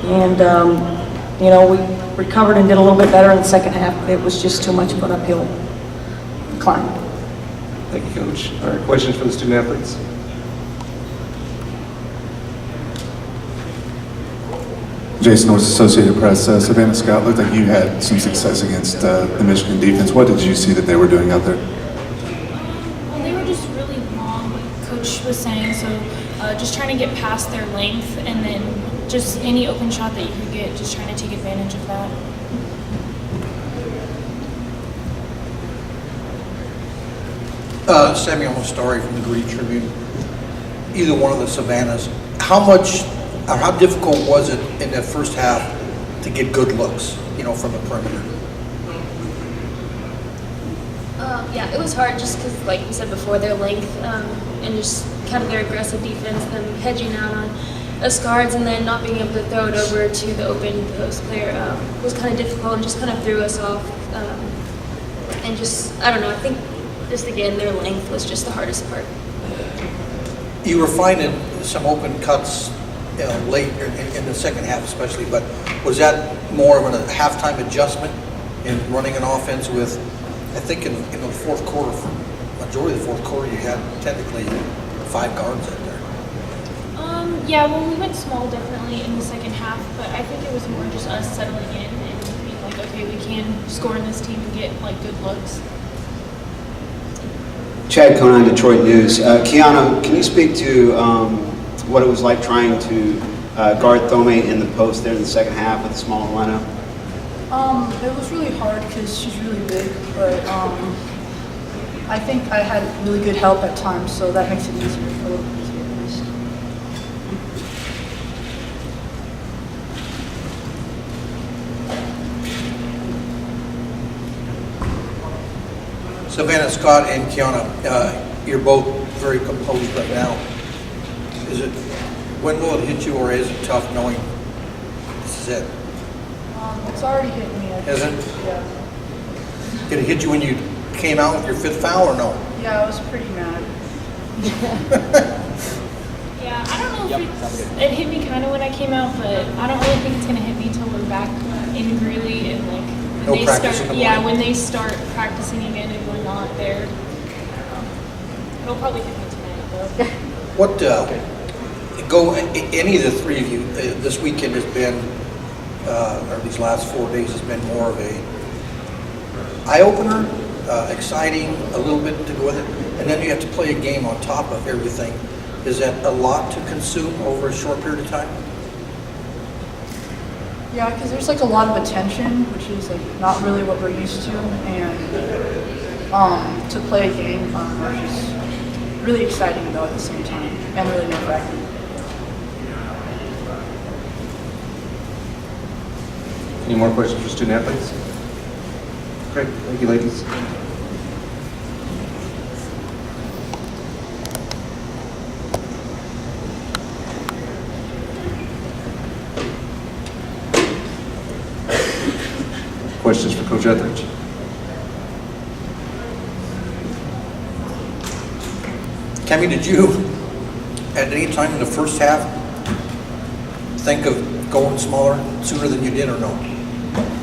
And, we recovered and did a little bit better in the second half, but it was just too much of an uphill climb. Thank you, Coach. All right, questions for the student athletes? Jason Norris, Associated Press. Savannah Scott, looked like you had some success against the Michigan defense. What did you see that they were doing out there? Well, they were just really long, like Coach was saying, so just trying to get past their length, and then just any open shot that you could get, just trying to take advantage of that. Samuel Story from the Greek Tribune. Either one of the Savannahs, how difficult was it in that first half to get good looks, from the perimeter? Yeah, it was hard just because, like we said before, their length and just kind of their aggressive defense, them hedging out on us guards and then not being able to throw it over to the open post player was kind of difficult and just kind of threw us off. And just, I don't know, I think just again, their length was just the hardest part. You were finding some open cuts late in the second half especially, but was that more of a halftime adjustment in running an offense with, I think in the fourth quarter, for majority of the fourth quarter, you had technically 5 guards out there. Yeah, well, we went small definitely in the second half, but I think it was more just us settling in and being like, okay, we can score in this team and get like good looks. Chad Conine, Detroit News. Kianna, can you speak to what it was like trying to guard Thome in the post there in the second half with a small lineup? It was really hard because she's really big, but I think I had really good help at times, so that makes it easier, a little bit easier at least. Savannah Scott and Kianna, you're both very composed right now. When will it hit you, or is it tough knowing this is it? It's already hit me. Is it? Yeah. Did it hit you when you came out with your 5th foul, or no? Yeah, I was pretty mad. Yeah, I don't know if it hit me kind of when I came out, but I don't really think it's going to hit me till we're back in Greeley and like when they start. Yeah, when they start practicing again and we're not there. It'll probably hit me tonight though. What any of the three of you this weekend has been, or these last 4 days has been more of a eye-opener, exciting, a little bit to go with it, and then you have to play a game on top of everything. Is that a lot to consume over a short period of time? Yeah, because there's like a lot of attention, which is like not really what we're used to, and to play a game, which is really exciting though at the same time, and really nerve-wracking. Any more questions for student athletes? Great, thank you, ladies. Questions for Coach Ethridge? Cammie, did you at any time in the first half think of going smaller sooner than you did, or no?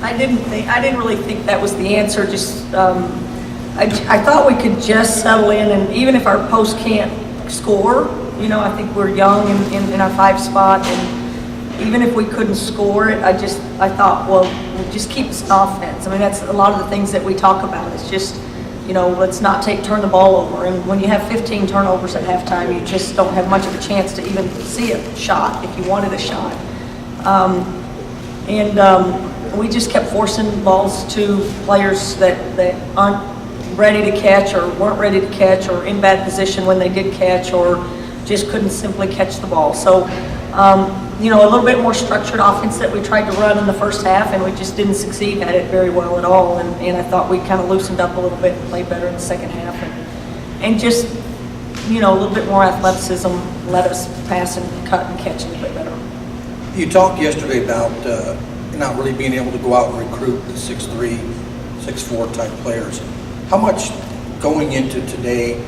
I didn't really think that was the answer. Just I thought we could just settle in, and even if our post can't score, I think we're young in our 5 spot, and even if we couldn't score it, I thought, well, we'll just keep us in offense. I mean, that's a lot of the things that we talk about. It's just, let's not turn the ball over. And when you have 15 turnovers at halftime, you just don't have much of a chance to even see a shot if you wanted a shot. We just kept forcing balls to players that aren't ready to catch or weren't ready to catch or in bad position when they did catch or just couldn't simply catch the ball. So, a little bit more structured offense that we tried to run in the first half, and we just didn't succeed at it very well at all. And I thought we kind of loosened up a little bit and played better in the second half. And just, a little bit more athleticism let us pass and cut and catch a little bit better. You talked yesterday about not really being able to go out and recruit the 6'3", 6'4" type players. How much going into today,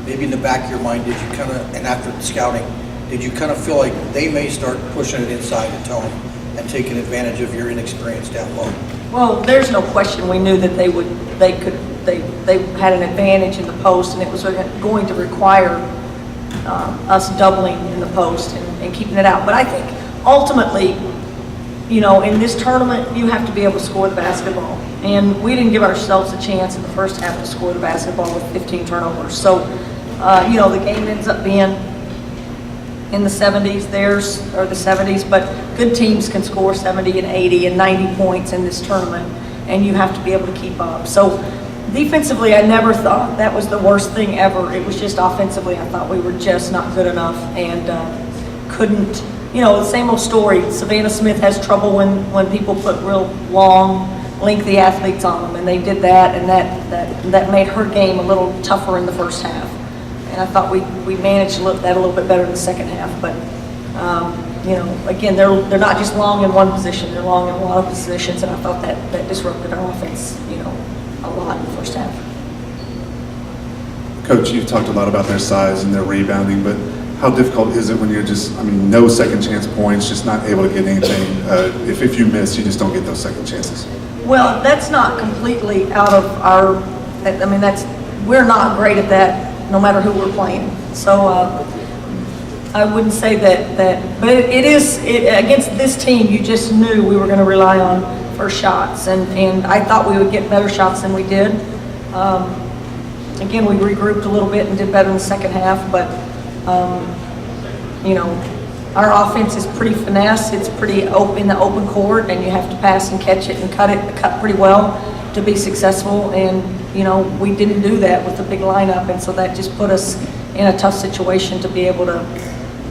maybe in the back of your mind, did you kind of, and after the scouting, did you kind of feel like they may start pushing it inside and tone and taking advantage of your inexperience down low? Well, there's no question. We knew that they had an advantage in the post, and it was going to require us doubling in the post and keeping it out. But I think ultimately, you know, in this tournament, you have to be able to score the basketball. And we didn't give ourselves a chance in the first half to score the basketball with 15 turnovers. So, you know, the game ends up being in the 70s, or the 70s, but good teams can score 70 and 80 and 90 points in this tournament, and you have to be able to keep up. So defensively, I never thought that was the worst thing ever. It was just offensively, I thought we were just not good enough and couldn't, you know, the same old story. Savannah Smith has trouble when people put real long, lengthy athletes on them, and they did that, and that made her game a little tougher in the first half. And I thought we managed to look that a little bit better in the second half. But, you know, again, they're not just long in one position, they're long in a lot of positions, and I thought that disrupted our offense, you know, a lot in the first half. Coach, you've talked a lot about their size and their rebounding, but how difficult is it when you're just, I mean, no second chance points, just not able to get anything? If you miss, you just don't get those second chances. Well, that's not completely out of our, I mean, we're not great at that no matter who we're playing. So I wouldn't say that, but it is, against this team, you just knew we were going to rely on first shots, and I thought we would get better shots than we did. Again, we regrouped a little bit and did better in the second half, but you know, our offense is pretty finesse. It's pretty open in the open court, and you have to pass and catch it and cut pretty well to be successful. And you know, we didn't do that with the big lineup, and so that just put us in a tough situation to be able to,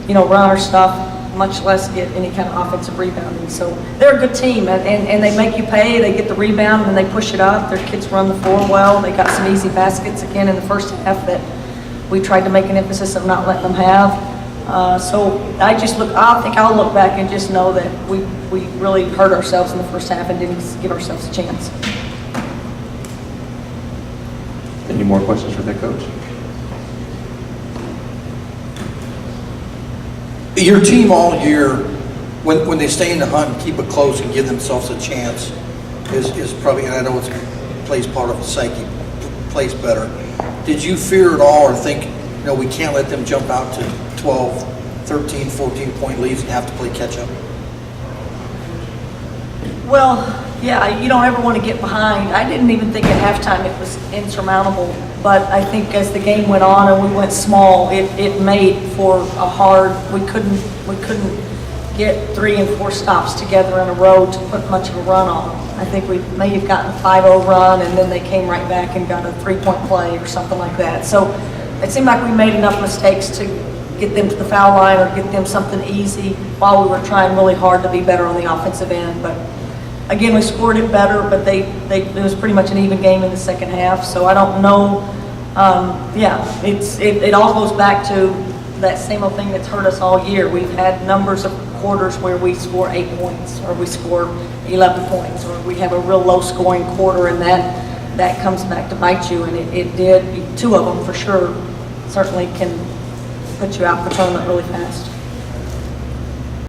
you know, run our stuff, much less get any kind of offensive rebounding. So they're a good team, and they make you pay. They get the rebound and they push it up. Their kids run the floor well. They got some easy baskets again in the first half that we tried to make an emphasis of not letting them have. So I think I'll look back and just know that we really hurt ourselves in the first half and didn't give ourselves a chance. Any more questions for the coach? Your team all year, when they stay in the hunt and keep it close and give themselves a chance, is probably, and I know it plays part of the psyche, plays better. Did you fear at all or think, you know, we can't let them jump out to 12, 13, 14-point leads and have to play catch-up? Well, yeah, you don't ever want to get behind. I didn't even think at halftime it was insurmountable, but I think as the game went on and we went small, it made for a hard. We couldn't get 3 and 4 stops together in a row to put much of a run on them. I think we may have gotten a 5-0 run, and then they came right back and got a 3-point play or something like that. So it seemed like we made enough mistakes to get them to the foul line or get them something easy while we were trying really hard to be better on the offensive end. But again, we scored it better, but it was pretty much an even game in the second half. So I don't know. It all goes back to that same old thing that's hurt us all year. We've had numbers of quarters where we score 8 points, or we score 11 points, or we have a real low-scoring quarter, and that comes back to bite you. And it did. 2 of them for sure certainly can put you out the tournament really fast.